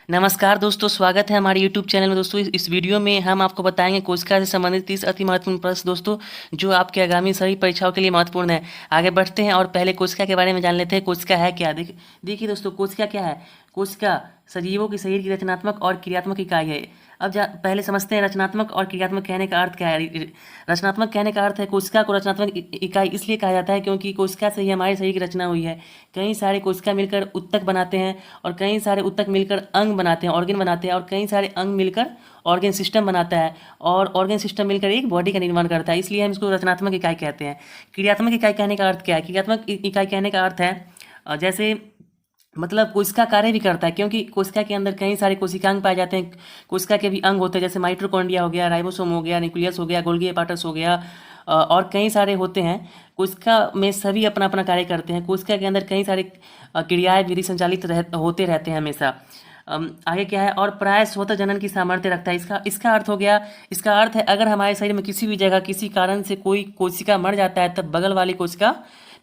नमस्कार दोस्तों, स्वागत है हमारे यूट्यूब चैनल में। दोस्तों इस वीडियो में हम आपको बताएंगे कोशिका से संबंधित 30 अति महत्वपूर्ण प्रश्न दोस्तों, जो आपके आगामी सभी परीक्षाओं के लिए महत्वपूर्ण है। आगे बढ़ते हैं और पहले कोशिका के बारे में जान लेते हैं। कोशिका है क्या? देखिए दोस्तों, कोशिका क्या है। कोशिका सजीवों के शरीर की रचनात्मक और क्रियात्मक इकाई है। अब पहले समझते हैं रचनात्मक और क्रियात्मक कहने का अर्थ क्या है। रचनात्मक कहने का अर्थ है कोशिका को रचनात्मक इकाई इसलिए कहा जाता है क्योंकि कोशिका से ही हमारे शरीर की रचना हुई है। कई सारे कोशिका मिलकर उत्तक बनाते हैं और कई सारे उत्तक मिलकर अंग बनाते हैं, ऑर्गन बनाते हैं, और कई सारे अंग मिलकर ऑर्गन सिस्टम बनाता है, और ऑर्गन सिस्टम मिलकर एक बॉडी का निर्माण करता है। इसलिए हम इसको रचनात्मक इकाई कहते हैं। क्रियात्मक इकाई कहने का अर्थ क्या है? क्रियात्मक इकाई कहने का अर्थ है जैसे मतलब कोशिका कार्य भी करता है, क्योंकि कोशिका के अंदर कई सारे कोशिकांग पाए जाते हैं। कोशिका के भी अंग होते हैं, जैसे माइटोकॉन्ड्रिया हो गया, राइबोसोम हो गया, न्यूक्लियस हो गया, गोल्गी एपार्टस हो गया, और कई सारे होते हैं। कोशिका में सभी अपना अपना कार्य करते हैं। कोशिका के अंदर कई सारे क्रियाएं विधि संचालित होते रहते हैं हमेशा। आगे क्या है? और प्राय स्वतः जनन की सामर्थ्य रखता है। इसका अर्थ हो गया, इसका अर्थ है अगर हमारे शरीर में किसी भी जगह किसी कारण से कोई कोशिका मर जाता है, तब बगल वाली कोशिका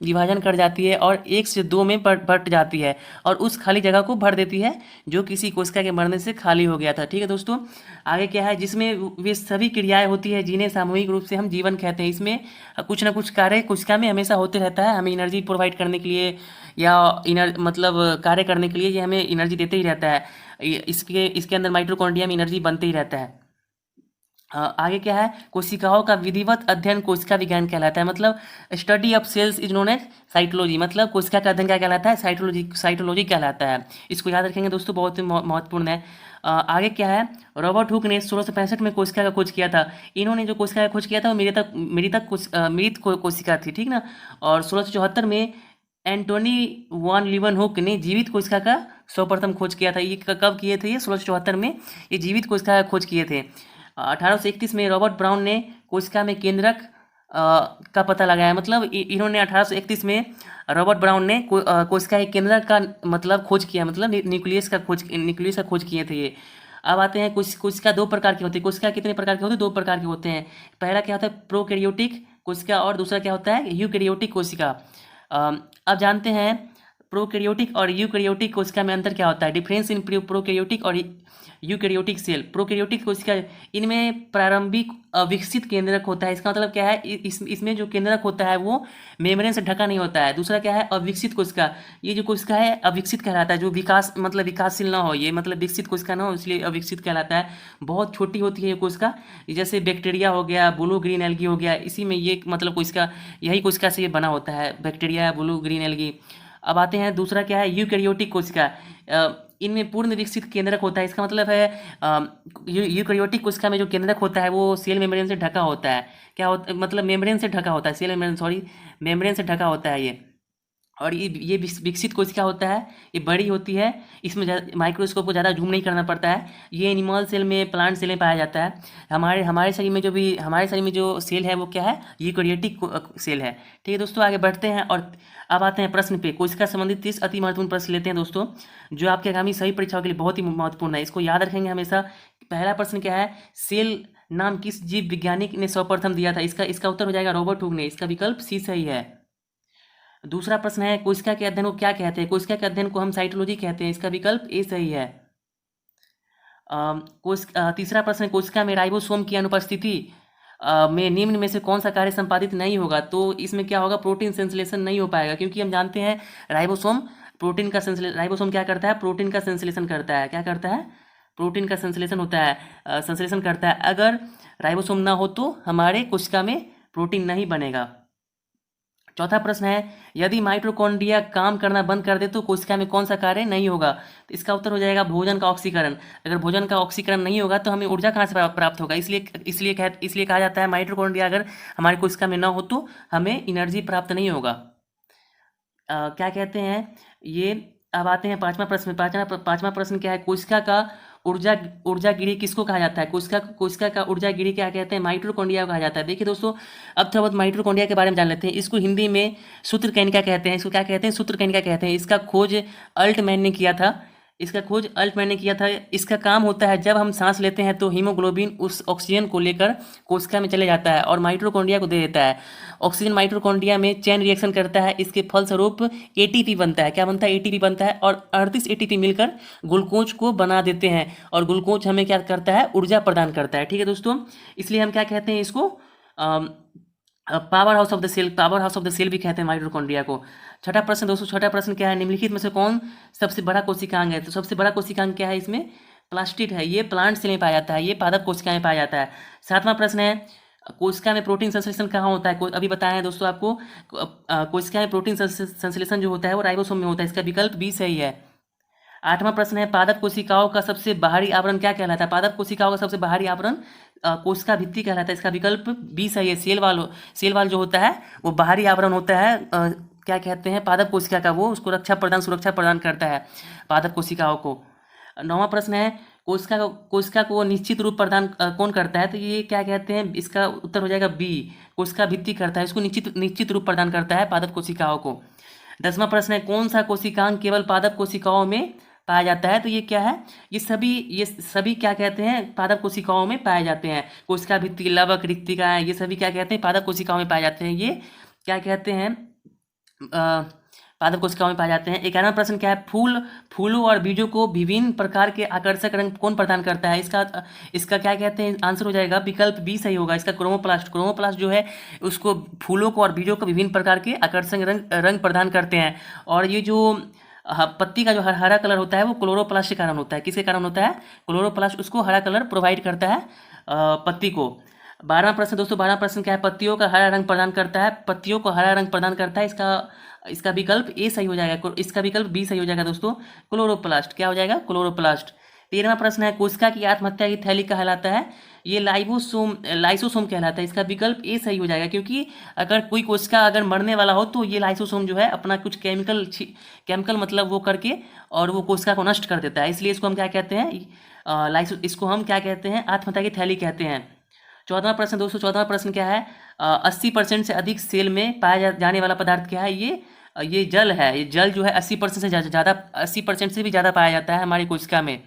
विभाजन कर जाती है और 1 से 2 में बट जाती है और उस खाली जगह को भर देती है जो किसी कोशिका के मरने से खाली हो गया था। ठीक है दोस्तों, आगे क्या है? जिसमें वे सभी क्रियाएं होती है जिन्हें सामूहिक रूप से हम जीवन कहते हैं। इसमें कुछ ना कुछ कार्य कोशिका में हमेशा होते रहता है, हमें एनर्जी प्रोवाइड करने के लिए या मतलब कार्य करने के लिए ये हमें एनर्जी देते ही रहता है। इसके अंदर माइटोकॉन्ड्रिया में एनर्जी बनते ही रहता है। आगे क्या है? कोशिकाओं का विधिवत अध्ययन कोशिका विज्ञान कहलाता है। मतलब study of cells is known as cytology. मतलब कोशिका का अध्ययन क्या कहलाता है? साइटोलॉजी कहलाता है। इसको याद रखेंगे दोस्तों, बहुत ही महत्वपूर्ण है। आगे क्या है? रॉबर्ट हुक ने 1665 में कोशिका का खोज किया था। इन्होंने जो कोशिका का खोज किया था वो मृत कोशिका थी, ठीक ना। और 1674 में एंटोनी वान लीवन हुक ने जीवित कोशिका का सर्वप्रथम खोज किया था। ये कब किए थे? ये 1674 में ये जीवित कोशिका का खोज किए थे। 1831 में रॉबर्ट ब्राउन ने कोशिका में केंद्रक का पता लगाया। मतलब इन्होंने 1831 में रॉबर्ट ब्राउन ने कोशिका के केंद्रक का मतलब खोज किया, मतलब न्यूक्लियस का खोज किए थे ये। अब आते हैं कोशिका दो प्रकार की होती है। कोशिका कितने प्रकार के होते हैं? 2 प्रकार के होते हैं। पहला क्या होता है? प्रोकैरियोटिक कोशिका, और दूसरा क्या होता है? यूकैरियोटिक कोशिका। अब जानते हैं प्रोकैरियोटिक और यूकैरियोटिक कोशिका में अंतर क्या होता है। डिफरेंस इन प्रोकैरियोटिक और यूकैरियोटिक सेल। प्रोकैरियोटिक कोशिका, इनमें प्रारंभिक अविकसित केंद्रक होता है। इसका मतलब क्या है? इसमें जो केंद्रक होता है वो मेम्ब्रेन से ढका नहीं होता है। दूसरा क्या है? अविकसित कोशिका। ये जो कोशिका है अविकसित कहलाता है, जो विकासशील ना हो, ये मतलब विकसित कोशिका ना हो, इसलिए अविकसित कहलाता है। बहुत छोटी होती है ये कोशिका, जैसे बैक्टीरिया हो गया, ब्लू ग्रीन एल्गी हो गया, इसी में ये मतलब कोशिका, यही कोशिका से ये बना होता है, बैक्टीरिया, ब्लू ग्रीन एल्गी। अब आते हैं दूसरा क्या है? यूकैरियोटिक कोशिका। इनमें पूर्ण विकसित केंद्रक होता है। इसका मतलब है यूकैरियोटिक कोशिका में जो केंद्रक होता है वो सेल मेम्ब्रेन से ढका होता है। क्या होता मतलब मेम्ब्रेन से ढका होता है, सेल मेम्ब्रेन सॉरी मेम्ब्रेन से ढका होता है ये। और ये विकसित कोशिका होता है, ये बड़ी होती है, इसमें माइक्रोस्कोप को ज़्यादा जूम नहीं करना पड़ता है। ये एनिमल सेल में, प्लांट सेल में पाया जाता है। हमारे शरीर में जो सेल है वो क्या है? यूकैरियोटिक सेल है। ठीक है दोस्तों, आगे बढ़ते हैं और अब आते हैं प्रश्न पे। कोशिका संबंधित 30 अति महत्वपूर्ण प्रश्न लेते हैं दोस्तों, जो आपके आगामी सभी परीक्षाओं के लिए बहुत ही महत्वपूर्ण है। इसको याद रखेंगे हमेशा। पहला प्रश्न क्या है? सेल नाम किस जीव विज्ञानिक ने सर्वप्रथम दिया था? इसका उत्तर हो जाएगा रॉबर्ट हुक ने। इसका विकल्प सी सही है। दूसरा प्रश्न है कोशिका के अध्ययन को क्या कहते हैं? कोशिका के अध्ययन को हम साइटोलॉजी कहते हैं। इसका विकल्प ए सही है। तीसरा प्रश्न है कोशिका में राइबोसोम की अनुपस्थिति में निम्न में से कौन सा कार्य संपादित नहीं होगा? तो इसमें क्या होगा? प्रोटीन संश्लेषण नहीं हो पाएगा, क्योंकि हम जानते हैं राइबोसोम क्या करता है? प्रोटीन का संश्लेषण करता है। क्या करता है? प्रोटीन का संश्लेषण होता है, संश्लेषण करता है। अगर राइबोसोम ना हो तो हमारे कोशिका में प्रोटीन नहीं बनेगा। चौथा प्रश्न है यदि माइटोकॉन्ड्रिया काम करना बंद कर दे तो कोशिका में कौन सा कार्य नहीं होगा? तो इसका उत्तर हो जाएगा भोजन का ऑक्सीकरण। अगर भोजन का ऑक्सीकरण नहीं होगा तो हमें ऊर्जा कहाँ से प्राप्त होगा? इसलिए कहा जाता है माइटोकॉन्ड्रिया अगर हमारी कोशिका में ना हो तो हमें एनर्जी प्राप्त नहीं होगा। क्या कहते हैं ये? अब आते हैं पांचवा प्रश्न। पांचवा प्रश्न क्या है? कोशिका का ऊर्जा गिरी किसको कहा जाता है? कोशिका का ऊर्जा गिरी क्या कहते हैं? माइटोकॉन्ड्रिया कहा जाता है। देखिए दोस्तों, अब थोड़ा बहुत माइटोकॉन्ड्रिया के बारे में जान लेते हैं। इसको हिंदी में सूत्रकनिका कहते हैं। इसको क्या कहते हैं? सूत्रकनिका कहते हैं। इसका खोज अल्टमैन ने किया था। इसका खोज अल्टमैन ने किया था। इसका काम होता है जब हम सांस लेते हैं तो हीमोग्लोबिन उस ऑक्सीजन को लेकर कोशिका में चले जाता है और माइटोकॉन्ड्रिया को दे देता है। ऑक्सीजन माइटोकॉन्ड्रिया में चेन रिएक्शन करता है, इसके फलस्वरूप एटीपी बनता है। क्या बनता है? एटीपी बनता है और 38 एटीपी मिलकर ग्लूकोज को बना देते हैं और ग्लूकोज हमें क्या करता है? ऊर्जा प्रदान करता है। ठीक है दोस्तों, इसलिए हम क्या कहते हैं इसको? Power house of the cell, power house of the cell भी कहते हैं माइटोकॉन्ड्रिया को। छठा प्रश्न दोस्तों, छठा प्रश्न क्या है? निम्नलिखित में से कौन सबसे बड़ा कोशिकांग है? तो सबसे बड़ा कोशिकांग क्या है इसमें? प्लास्टिड है। ये प्लांट सेल में पाया जाता है, ये पादप कोशिका में पाया जाता है। सातवां प्रश्न है, कोशिका में प्रोटीन संश्लेषण कहाँ होता है? अभी बताया है दोस्तों आपको, कोशिका में प्रोटीन संश्लेषण जो होता है वो राइबोसोम में होता है। इसका विकल्प बी सही है। आठवां प्रश्न है, पादप कोशिकाओं का सबसे बाहरी आवरण क्या कहलाता है? पादप कोशिकाओं का सबसे बाहरी आवरण कोशिका भित्ति कहलाता है। इसका विकल्प बी सही है। सेल वाल जो होता है वो बाहरी आवरण होता है, क्या कहते हैं, पादप कोशिका का, वो उसको सुरक्षा प्रदान करता है पादप कोशिकाओं को। नौवां प्रश्न है, कोशिका को निश्चित रूप प्रदान कौन करता है? तो ये क्या कहते हैं, इसका उत्तर हो जाएगा बी, कोशिका भित्ति करता है, इसको निश्चित रूप प्रदान करता है पादप कोशिकाओं को। 10वां प्रश्न है, कौन सा कोशिकांग केवल पादप कोशिकाओं में पाया जाता है? तो ये क्या है? ये सभी क्या कहते हैं? पादप कोशिकाओं में पाए जाते हैं। कोशिका भित्ति, लवक, रिक्तिकाएं, ये सभी क्या कहते हैं? पादप कोशिकाओं में पाए जाते हैं। ये क्या कहते हैं? पादप कोशिकाओं में पाए जाते हैं। 11वां प्रश्न क्या है, फूलों और बीजों को विभिन्न प्रकार के आकर्षक रंग कौन प्रदान करता है? इसका क्या कहते हैं? आंसर हो जाएगा विकल्प बी सही होगा। इसका क्रोमोप्लास्ट जो है उसको, फूलों को और बीजों को विभिन्न प्रकार के आकर्षक रंग प्रदान करते हैं। और ये जो पत्ती का जो हरा कलर होता है वो क्लोरोप्लास्ट के कारण होता है। किसके कारण होता है? क्लोरोप्लास्ट उसको हरा कलर प्रोवाइड करता है पत्ती को। 12वां प्रश्न दोस्तों, 12वां प्रश्न क्या है? पत्तियों का हरा रंग प्रदान करता है, पत्तियों को हरा रंग प्रदान करता है। इसका विकल्प ए सही हो जाएगा। इसका विकल्प बी सही हो जाएगा दोस्तों, क्लोरोप्लास्ट। क्या हो जाएगा? क्लोरोप्लास्ट। 13वां प्रश्न है, कोशिका की आत्महत्या की थैली कहलाता है? ये लाइसोसोम कहलाता है। इसका विकल्प ए सही हो जाएगा, क्योंकि अगर कोई कोशिका अगर मरने वाला हो तो ये लाइसोसोम जो है अपना कुछ केमिकल मतलब वो करके और वो कोशिका को नष्ट कर देता है। इसलिए इसको हम क्या कहते हैं? इसको हम क्या कहते हैं? आत्महत्या की थैली कहते हैं। 14वां प्रश्न दोस्तों, 14वां प्रश्न क्या है? 80% से अधिक सेल में पाया जाने वाला पदार्थ क्या है? ये जल है। ये जल जो है 80% से ज़्यादा, 80% से भी ज़्यादा पाया जाता है हमारी कोशिका में।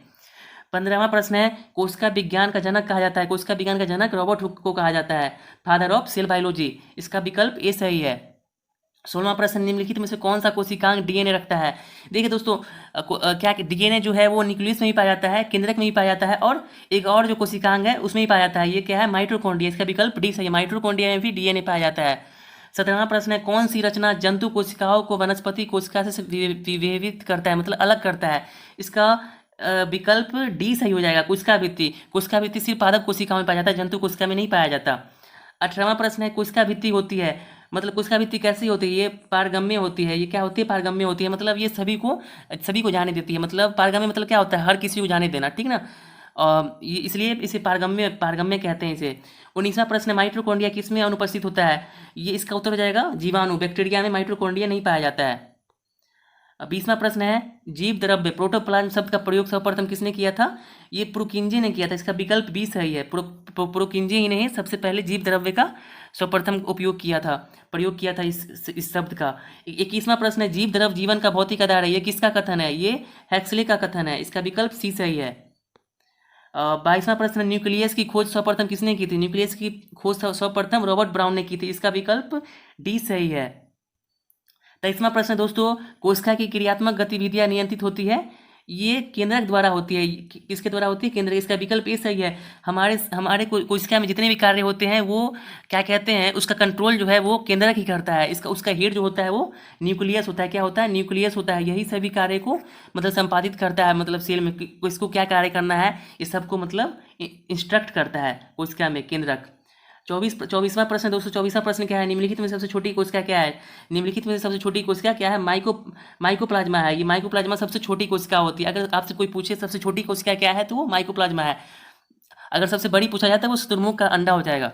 15वां प्रश्न है, कोशिका विज्ञान का जनक कहा जाता है? कोशिका विज्ञान का जनक रॉबर्ट हुक को कहा जाता है, फादर ऑफ सेल बायोलॉजी। इसका विकल्प ए सही है। 16वां प्रश्न, निम्नलिखित में से कौन सा कोशिकांग डीएनए रखता है? देखिए दोस्तों, क्या डीएनए जो है वो न्यूक्लियस में भी पाया जाता है, केंद्रक में भी पाया जाता है, और एक और जो कोशिकांग है उसमें भी पाया जाता है। ये क्या है? माइटोकॉन्ड्रिया। इसका विकल्प डी सही है। माइटोकॉन्ड्रिया में भी डीएनए पाया जाता है। 17वां प्रश्न है, कौन सी रचना जंतु कोशिकाओं को वनस्पति कोशिका से विभेदित करता है, मतलब अलग करता है? इसका विकल्प डी सही हो जाएगा, कोशिका भित्ति सिर्फ पादप कोशिकाओं में पाया जाता है, जंतु कोशिका में नहीं पाया जाता। 18वां प्रश्न है, कोशिका भित्ति होती है, मतलब कोशिका भित्ति कैसी होती है? ये पारगम्य होती है। ये क्या होती है? पारगम्य होती है, मतलब ये सभी को जाने देती है। मतलब पारगम्य मतलब क्या होता है? हर किसी को जाने देना, ठीक ना? ये इसलिए इसे पारगम्य कहते हैं इसे। 19वां प्रश्न, माइटोकॉन्ड्रिया किस में अनुपस्थित होता है? ये इसका उत्तर हो जाएगा जीवाणु। बैक्टीरिया में माइटोकॉन्ड्रिया नहीं पाया जाता है। 20वां प्रश्न है, जीव द्रव्य प्रोटोप्लाज्म शब्द का प्रयोग सर्वप्रथम किसने किया था? ये प्रोकिंजे ने किया था। इसका विकल्प बी सही है। प्रोकिंजे ही ने सबसे पहले जीव द्रव्य का सर्वप्रथम प्रयोग किया था इस शब्द का। 21वां प्रश्न है, जीव द्रव्य जीवन का भौतिक आधार है। ये किसका कथन है? ये हैक्सले का कथन है। इसका विकल्प सी सही है। 22वां प्रश्न, न्यूक्लियस की खोज सर्वप्रथम किसने की थी? न्यूक्लियस की खोज सर्वप्रथम रॉबर्ट ब्राउन ने की थी। इसका विकल्प डी सही है। 23वां प्रश्न दोस्तों, कोशिका की क्रियात्मक गतिविधियां नियंत्रित होती है? ये केंद्रक द्वारा होती है। किसके द्वारा होती है? केंद्रक। इसका विकल्प ए सही है। हमारे कोशिका में जितने भी कार्य होते हैं वो क्या कहते हैं, उसका कंट्रोल जो है वो केंद्रक ही करता है। उसका हेड जो होता है वो न्यूक्लियस होता है। क्या होता है? न्यूक्लियस होता है। यही सभी कार्य को मतलब संपादित करता है, मतलब सेल में इसको क्या कार्य करना है ये सबको मतलब इंस्ट्रक्ट करता है कोशिका में केंद्रक। 24वां प्रश्न दोस्तों, 24वां प्रश्न क्या है? निम्नलिखित में सबसे छोटी कोशिका क्या है? निम्नलिखित में सबसे छोटी कोशिका क्या है? माइकोप्लाज्मा है। ये माइकोप्लाज्मा सबसे छोटी कोशिका होती है। अगर आपसे कोई पूछे सबसे छोटी कोशिका क्या है तो वो माइकोप्लाज्मा है। अगर सबसे बड़ी पूछा जाता है वो शुतुरमुर्ग का अंडा हो जाएगा।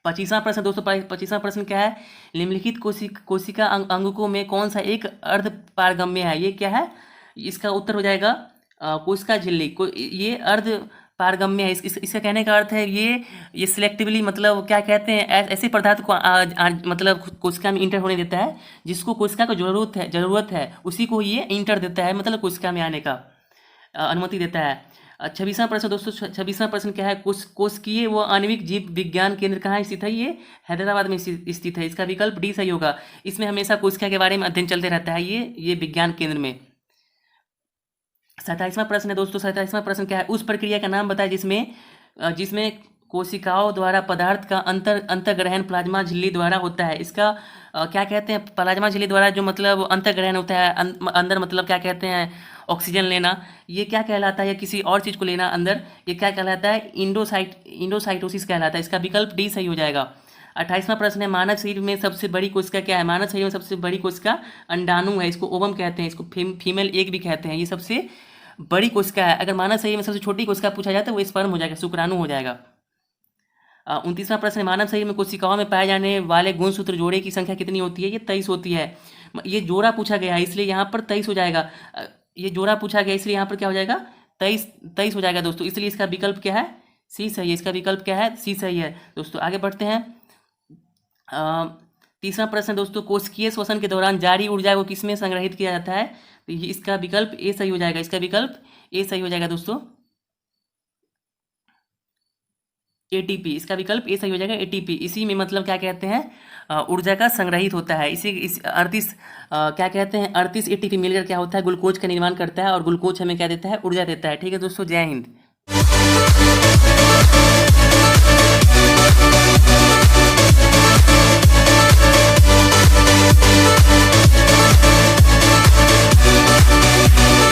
25वां प्रश्न दोस्तों, 25वां प्रश्न क्या है? निम्नलिखित कोशिका अंगकों में कौन सा एक अर्ध पारगम्य है? ये क्या है? इसका उत्तर हो जाएगा कोशिका झिल्ली। ये अर्ध पारगम्य है। इसका कहने का अर्थ है ये सिलेक्टिवली मतलब क्या कहते हैं, ऐसे पदार्थ को मतलब कोशिका में इंटर होने देता है जिसको कोशिका को जरूरत है उसी को ये इंटर देता है, मतलब कोशिका में आने का अनुमति देता है। 26वां प्रश्न दोस्तों, 26वां प्रश्न क्या है, कोशिकीय व आणविक जीव विज्ञान केंद्र कहाँ स्थित है? ये हैदराबाद में स्थित है। इसका विकल्प डी सही होगा। इसमें हमेशा कोशिका के बारे में अध्ययन चलते रहता है ये विज्ञान केंद्र में। 27वां प्रश्न है दोस्तों, 27वां प्रश्न क्या है, उस प्रक्रिया का नाम बताए जिसमें कोशिकाओं द्वारा पदार्थ का अंतर्ग्रहण प्लाज्मा झिल्ली द्वारा होता है। इसका क्या कहते हैं, प्लाज्मा झिल्ली द्वारा जो मतलब अंतर्ग्रहण होता है अंदर, मतलब क्या कहते हैं ऑक्सीजन लेना, ये क्या कहलाता है, या किसी और चीज़ को लेना अंदर, ये क्या कहलाता है, इंडोसाइटोसिस कहलाता है। इसका विकल्प डी सही हो जाएगा। 28वां प्रश्न है, मानव शरीर में सबसे बड़ी कोशिका क्या है? मानव शरीर में सबसे बड़ी कोशिका अंडाणु है, इसको ओवम कहते हैं, इसको फीमेल एग भी कहते हैं। ये सबसे बड़ी कोशिका है। अगर मानव शरीर में सबसे छोटी कोशिका पूछा जाए तो वो स्पर्म हो जाएगा, शुक्राणु हो जाएगा। 29वां प्रश्न है, मानव शरीर में कोशिकाओं में पाए जाने वाले गुणसूत्र जोड़े की संख्या कितनी होती है? ये 23 होती है। ये जोड़ा पूछा गया है इसलिए यहाँ पर 23 हो जाएगा। ये जोड़ा पूछा गया इसलिए यहाँ पर क्या हो जाएगा, 23 हो जाएगा दोस्तों। इसलिए इसका विकल्प क्या है? सी सही है। इसका विकल्प क्या है? सी सही है। दोस्तों आगे बढ़ते हैं। 30वां प्रश्न दोस्तों, कोशिकीय श्वसन के दौरान जारी ऊर्जा को किसमें संग्रहित किया जाता है? तो इसका विकल्प ए सही हो जाएगा। इसका विकल्प ए सही हो जाएगा दोस्तों, एटीपी। इसका विकल्प ए सही हो जाएगा, एटीपी। इसी में मतलब क्या कहते हैं ऊर्जा का संग्रहित होता है। इस 38 क्या कहते हैं 38 एटीपी मिलकर क्या होता है, ग्लूकोज का निर्माण करता है और ग्लूकोज हमें क्या देता है, ऊर्जा देता है। ठीक है दोस्तों, जय हिंद।